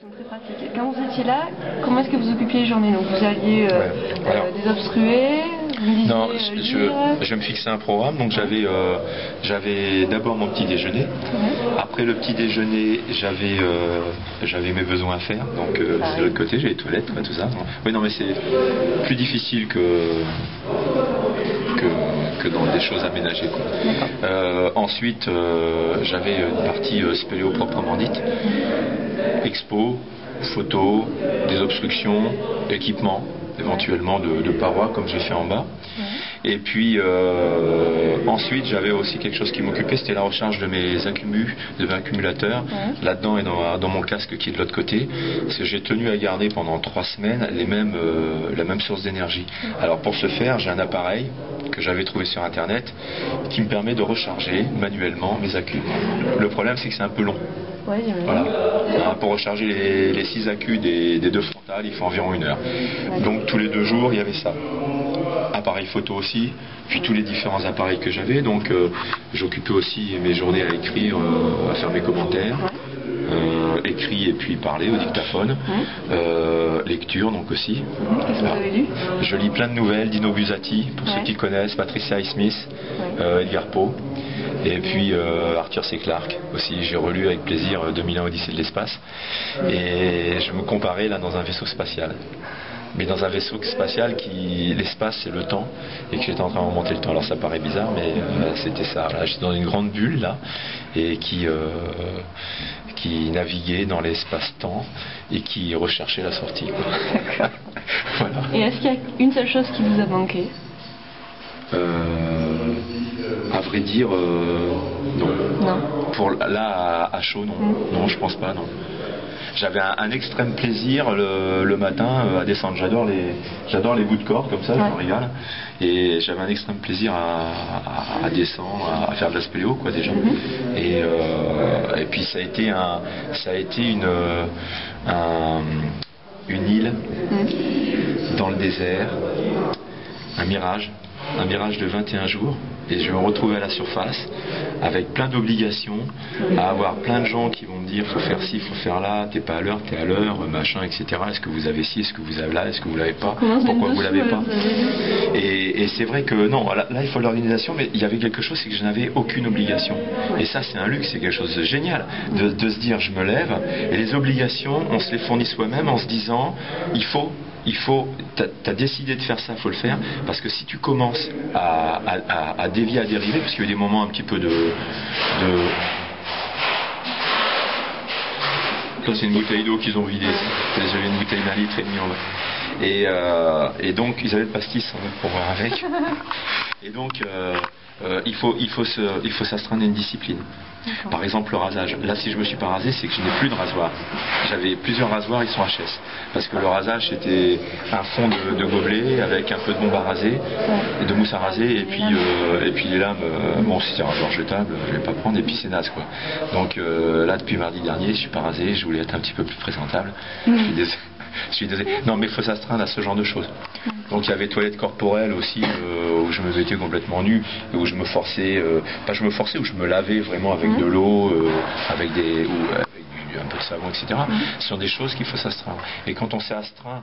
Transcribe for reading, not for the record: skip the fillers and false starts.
Donc c'est pratique. Quand vous étiez là, comment est-ce que vous occupiez les journées? Donc vous alliez désobstruer, vous me disiez Non, lire. je me fixais un programme, donc j'avais d'abord mon petit déjeuner. Après le petit déjeuner, j'avais mes besoins à faire, donc de l'autre côté, j'ai les toilettes, tout ça. Oui, non, mais c'est plus difficile que dans des choses aménagées. Ensuite, j'avais une partie spéléo proprement dite, expo, photos, des obstructions, équipements, éventuellement de parois comme j'ai fait en bas. Et puis ensuite j'avais aussi quelque chose qui m'occupait, c'était la recharge de mes accumulateurs là-dedans et dans mon casque qui est de l'autre côté, parce que j'ai tenu à garder pendant 3 semaines la même source d'énergie. Alors pour ce faire, j'ai un appareil que j'avais trouvé sur internet qui me permet de recharger manuellement mes accus. Le problème c'est que c'est un peu long. Voilà. Pour recharger les 6 accus des 2 frontales, il faut environ 1 heure. Donc tous les 2 jours, il y avait ça. Appareil photo aussi, puis tous les différents appareils que j'avais. Donc j'occupais aussi mes journées à écrire, à faire mes commentaires. Écrit et puis parler au dictaphone. Lecture donc aussi. Qu'est-ce que vous avez lu? Je lis plein de nouvelles, Dino Buzzati, pour ceux qui connaissent, Patricia Highsmith, Edgar Poe. Et puis Arthur C. Clarke aussi, j'ai relu avec plaisir 2001 Odyssée de l'espace. Et je me comparais là dans un vaisseau spatial. Mais dans un vaisseau spatial l'espace c'est le temps, et que j'étais en train de remonter le temps. Alors ça paraît bizarre, mais c'était ça. Là, j'étais dans une grande bulle là, et qui naviguait dans l'espace-temps et qui recherchait la sortie. Voilà. Et est-ce qu'il y a une seule chose qui vous a manqué? À vrai dire, non. Pour là, à chaud, non. Non, je pense pas, non. J'avais un extrême plaisir le matin à descendre. J'adore les bouts de corps comme ça, je me régale. Et j'avais un extrême plaisir à descendre, à faire de la spéléo, quoi, déjà. Et puis ça a été une île dans le désert, un mirage de 21 jours. Et je me retrouvais à la surface avec plein d'obligations, à avoir plein de gens qui vont me dire faut faire ci, faut faire là, t'es pas à l'heure, t'es à l'heure, machin, etc. Est-ce que vous avez ci, est-ce que vous avez là, est-ce que vous l'avez pas, pourquoi vous l'avez pas. Et c'est vrai que non, là il faut l'organisation, mais il y avait quelque chose, c'est que je n'avais aucune obligation. Et ça c'est un luxe, c'est quelque chose de génial, de se dire je me lève, et les obligations on se les fournit soi-même en se disant t'as décidé de faire ça, faut le faire, parce que si tu commences à dévier, à dériver, parce qu'il y a eu des moments un petit peu là c'est une bouteille d'eau qu'ils ont vidée, j'avais une bouteille d'1,5 litre en bas, et donc ils avaient le pastis pour boire avec, et donc il faut s'astreindre à une discipline. Par exemple le rasage. Là si je me suis pas rasé, c'est que je n'ai plus de rasoir. J'avais plusieurs rasoirs, ils sont HS. Parce que le rasage c'était un fond de gobelet avec un peu de bombe à raser, et de mousse à raser, et puis les lames, bon si c'est un rasoir jetable, je vais pas prendre, et puis c'est naze quoi. Donc là depuis mardi dernier, je suis pas rasé, je voulais être un petit peu plus présentable. Je suis désolé. Non mais il faut s'astreindre à ce genre de choses. Donc il y avait toilettes corporelles aussi, où je me mettais complètement nu, et où je me forçais, où je me lavais vraiment avec de l'eau, avec un peu de savon, etc. Ce sont des choses qu'il faut s'astreindre. Et quand on s'est astreint